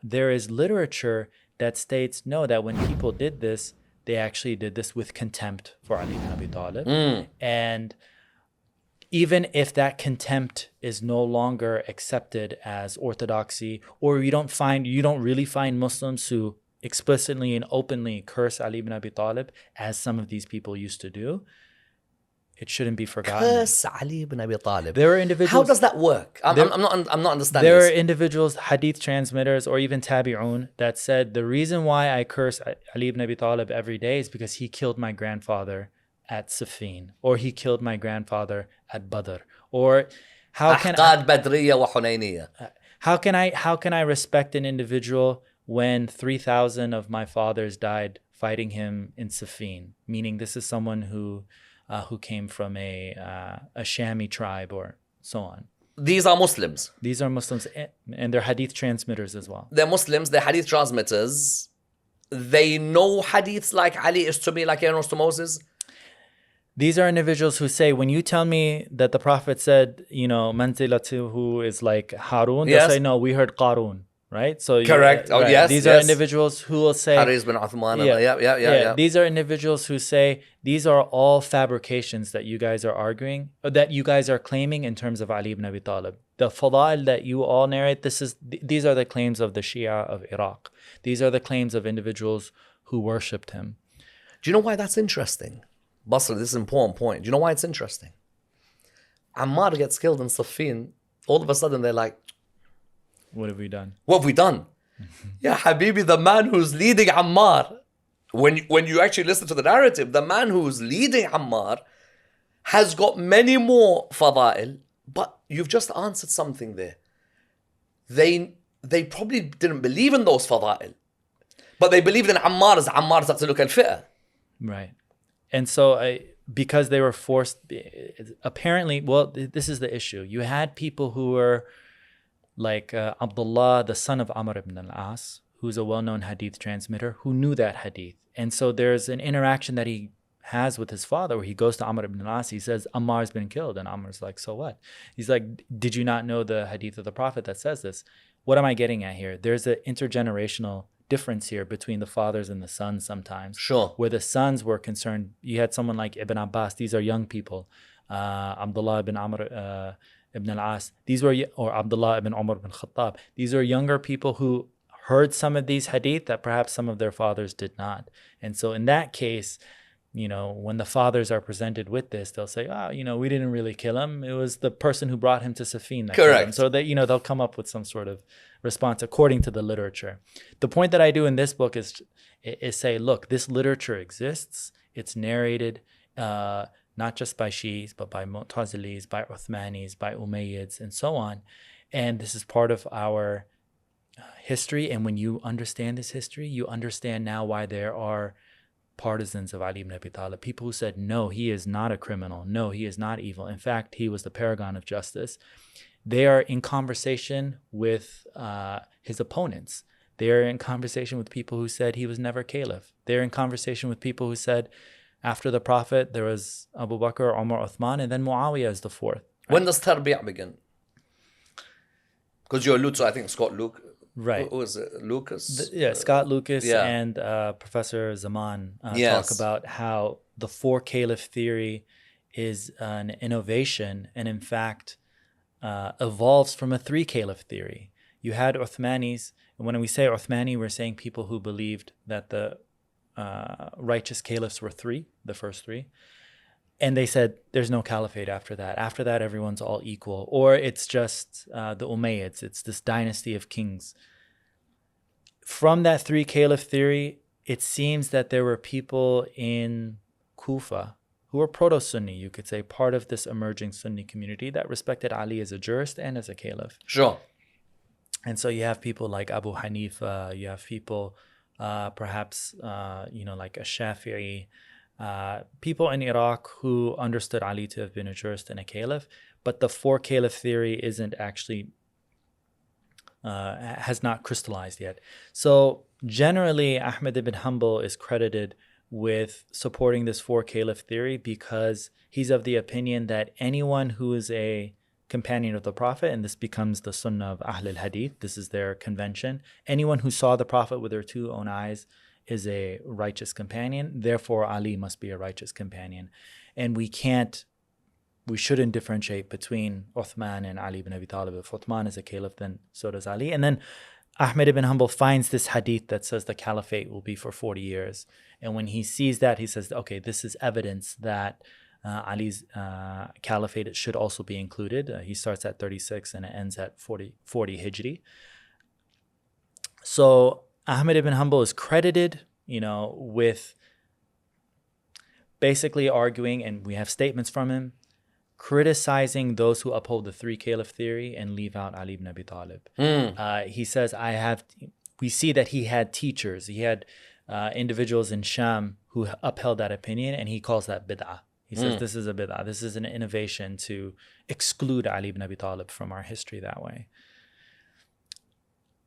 there is literature that states, no, that when people did this, they actually did this with contempt for Ali ibn Abi Talib. And even if that contempt is no longer accepted as orthodoxy, or you don't really find Muslims who explicitly and openly curse Ali ibn Abi Talib, as some of these people used to do, it shouldn't be forgotten. Curse Ali ibn Abi Talib. There are individuals. How does that work? I'm not understanding. There this. are individuals, hadith transmitters, or even tabi'un, that said the reason why I curse Ali ibn Abi Talib every day is because he killed my grandfather at Siffin, or he killed my grandfather at Badr, or how can I respect an individual when 3,000 of my fathers died fighting him in Siffin? Meaning, this is someone who came from a Shami tribe, or so on. These are Muslims. These are Muslims, and they're hadith transmitters as well. They're Muslims. They're hadith transmitters. They know hadiths like Ali is to me like Aaron was to Moses. These are individuals who say, when you tell me that the Prophet said, manzilatu, who is like Harun, they'll say, no, we heard Qarun, right? So correct. Right. Yes. These are individuals who will say, Haris bin Uthman. Yeah. These are individuals who say, these are all fabrications that you guys are arguing, or that you guys are claiming in terms of Ali ibn Abi Talib. The fada'il that you all narrate, these are the claims of the Shia of Iraq. These are the claims of individuals who worshipped him. Do you know why that's interesting? Basra, this is an important point. Do you know why it's interesting? Ammar gets killed in Siffin. All of a sudden they're like, what have we done? What have we done? Yeah, Habibi, the man who's leading Ammar, when you actually listen to the narrative, the man who's leading Ammar has got many more fada'il, but you've just answered something there. They probably didn't believe in those fada'il, but they believed in Ammar as Ammar's absolute al-fi'ah. Right. And so because they were forced, apparently, this is the issue. You had people who were like Abdullah, the son of Ammar ibn al-As, who's a well-known hadith transmitter, who knew that hadith. And so there's an interaction that he has with his father where he goes to Ammar ibn al-As. He says, Ammar's been killed. And Ammar's like, so what? He's like, did you not know the hadith of the Prophet that says this? What am I getting at here? There's an intergenerational difference here between the fathers and the sons sometimes. Sure. Where the sons were concerned. You had someone like Ibn Abbas. These are young people. Abdullah ibn Amr ibn al-As. Or Abdullah ibn Umar ibn Khattab. These are younger people who heard some of these hadith that perhaps some of their fathers did not. And so in that case, when the fathers are presented with this, they'll say, we didn't really kill him. It was the person who brought him to Siffin that killed him. So that, they'll come up with some sort of response according to the literature. The point that I do in this book is say, look, this literature exists. It's narrated not just by Shi'is, but by Mu'tazilis, by Uthmanis, by Umayyads, and so on. And this is part of our history. And when you understand this history, you understand now why there are partisans of Ali ibn Abi Talib, people who said, no, he is not a criminal. No, he is not evil. In fact, he was the paragon of justice. They are in conversation with his opponents. They are in conversation with people who said he was never caliph. They're in conversation with people who said, after the Prophet, there was Abu Bakr, Umar, Uthman, and then Muawiyah is the fourth. Right? When does Tarbi' begin? Because you allude to, I think, Scott Luke. Right. Who was it? Lucas? Scott Lucas and Professor Zaman talk about how the four caliph theory is an innovation and in fact evolves from a three caliph theory. You had Uthmanis, and when we say Uthmani, we're saying people who believed that the righteous caliphs were three, the first three. And they said there's no caliphate after that. After that, everyone's all equal. Or it's just the Umayyads. It's this dynasty of kings. From that three caliph theory, it seems that there were people in Kufa who were proto-Sunni, you could say, part of this emerging Sunni community that respected Ali as a jurist and as a caliph. Sure. And so you have people like Abu Hanifa, you have people perhaps, like a Shafi'i, people in Iraq who understood Ali to have been a jurist and a caliph, but the four caliph theory isn't actually, has not crystallized yet. So generally, Ahmad ibn Hanbal is credited with supporting this four caliph theory because he's of the opinion that anyone who is a companion of the Prophet, and this becomes the sunnah of Ahl al-Hadith. This is their convention. Anyone who saw the Prophet with their two own eyes is a righteous companion. Therefore, Ali must be a righteous companion. And we shouldn't differentiate between Uthman and Ali ibn Abi Talib. If Uthman is a caliph, then so does Ali. And then Ahmed ibn Hanbal finds this hadith that says the caliphate will be for 40 years. And when he sees that, he says, okay, this is evidence that Ali's caliphate should also be included. He starts at 36 and it ends at 40 Hijri. So Ahmed ibn Hanbal is credited, with basically arguing, and we have statements from him, criticizing those who uphold the three caliph theory and leave out Ali ibn Abi Talib. He says, we see that he had teachers. He had individuals in Sham who upheld that opinion, and he calls that bid'ah. He says, this is a bid'ah. This is an innovation to exclude Ali ibn Abi Talib from our history that way.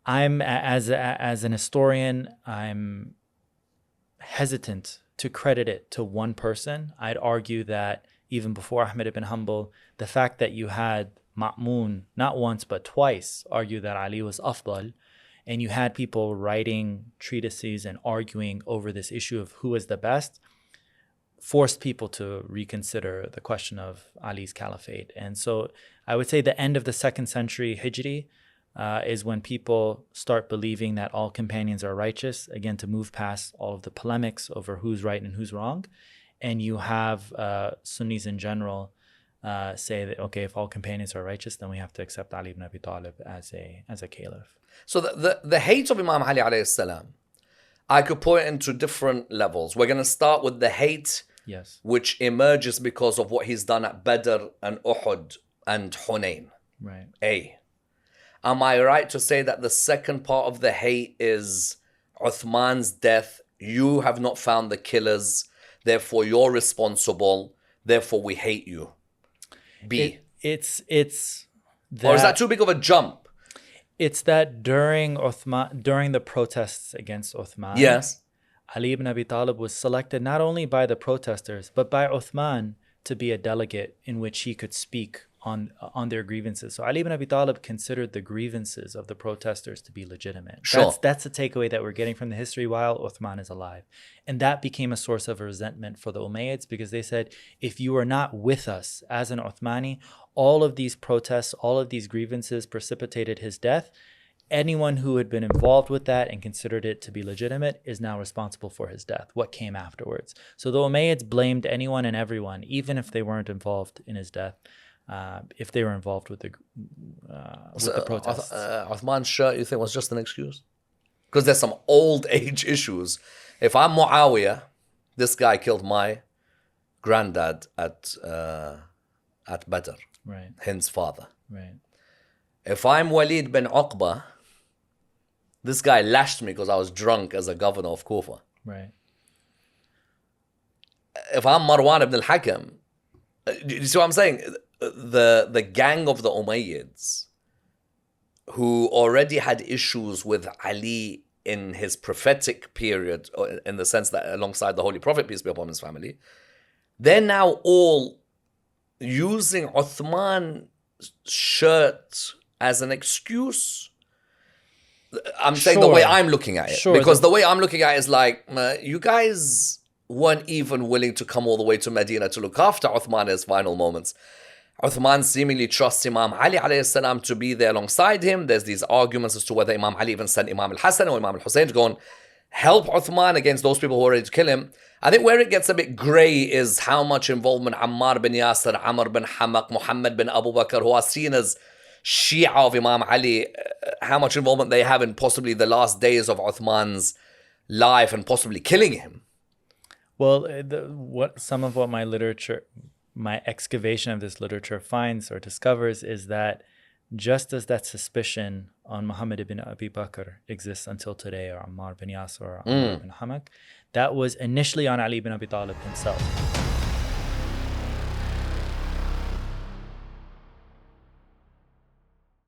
As an historian, I'm hesitant to credit it to one person. I'd argue that even before Ahmed ibn Hanbal, the fact that you had Ma'mun not once but twice argue that Ali was afdal, and you had people writing treatises and arguing over this issue of who is the best, forced people to reconsider the question of Ali's caliphate. And so I would say the end of the 2nd century Hijri is when people start believing that all companions are righteous, again, to move past all of the polemics over who's right and who's wrong. And you have Sunnis in general say that, okay, if all companions are righteous, then we have to accept Ali ibn Abi Talib as a caliph. So the hate of Imam Ali alayhi salam, I could put it into different levels. We're going to start with the hate, yes, which emerges because of what he's done at Badr and Uhud and Hunayn. Right. A. Am I right to say that the second part of the hate is Uthman's death? You have not found the killers, therefore you're responsible, therefore we hate you. B. It's that, or is that too big of a jump? It's that during the protests against Uthman, yes, Ali ibn Abi Talib was selected not only by the protesters but by Uthman to be a delegate in which he could speak on their grievances. So Ali ibn Abi Talib considered the grievances of the protesters to be legitimate. Sure. That's the takeaway that we're getting from the history while Uthman is alive. And that became a source of resentment for the Umayyads, because they said, if you are not with us as an Uthmani, all of these protests, all of these grievances precipitated his death. Anyone who had been involved with that and considered it to be legitimate is now responsible for his death, what came afterwards. So the Umayyads blamed anyone and everyone, even if they weren't involved in his death. If they were involved with the protests. Uthman's shirt, you think, was just an excuse? Because there's some old age issues. If I'm Muawiyah, this guy killed my granddad at Badr, right, his father. Right. If I'm Walid bin Uqba, this guy lashed me because I was drunk as a governor of Kufa. Right. If I'm Marwan ibn al-Hakam, do you see what I'm saying? The gang of the Umayyads, who already had issues with Ali in his prophetic period, in the sense that alongside the Holy Prophet, peace be upon his family, they're now all using Uthman's shirt as an excuse. I'm saying the way I'm looking at it. Sure. Because the way I'm looking at it is like, you guys weren't even willing to come all the way to Medina to look after Uthman in his final moments. Uthman seemingly trusts Imam Ali alayhi salam to be there alongside him. There's these arguments as to whether Imam Ali even sent Imam al-Hassan or Imam al-Husayn to go and help Uthman against those people who are ready to kill him. I think where it gets a bit grey is how much involvement Ammar bin Yasir, Amr bin Hamak, Muhammad bin Abu Bakr, who are seen as Shia of Imam Ali, how much involvement they have in possibly the last days of Uthman's life and possibly killing him. Well, some of what my excavation of this literature finds or discovers is that just as that suspicion on Muhammad ibn Abi Bakr exists until today, or Ammar bin Yasir or Amr bin Hamak, that was initially on Ali ibn Abi Talib himself.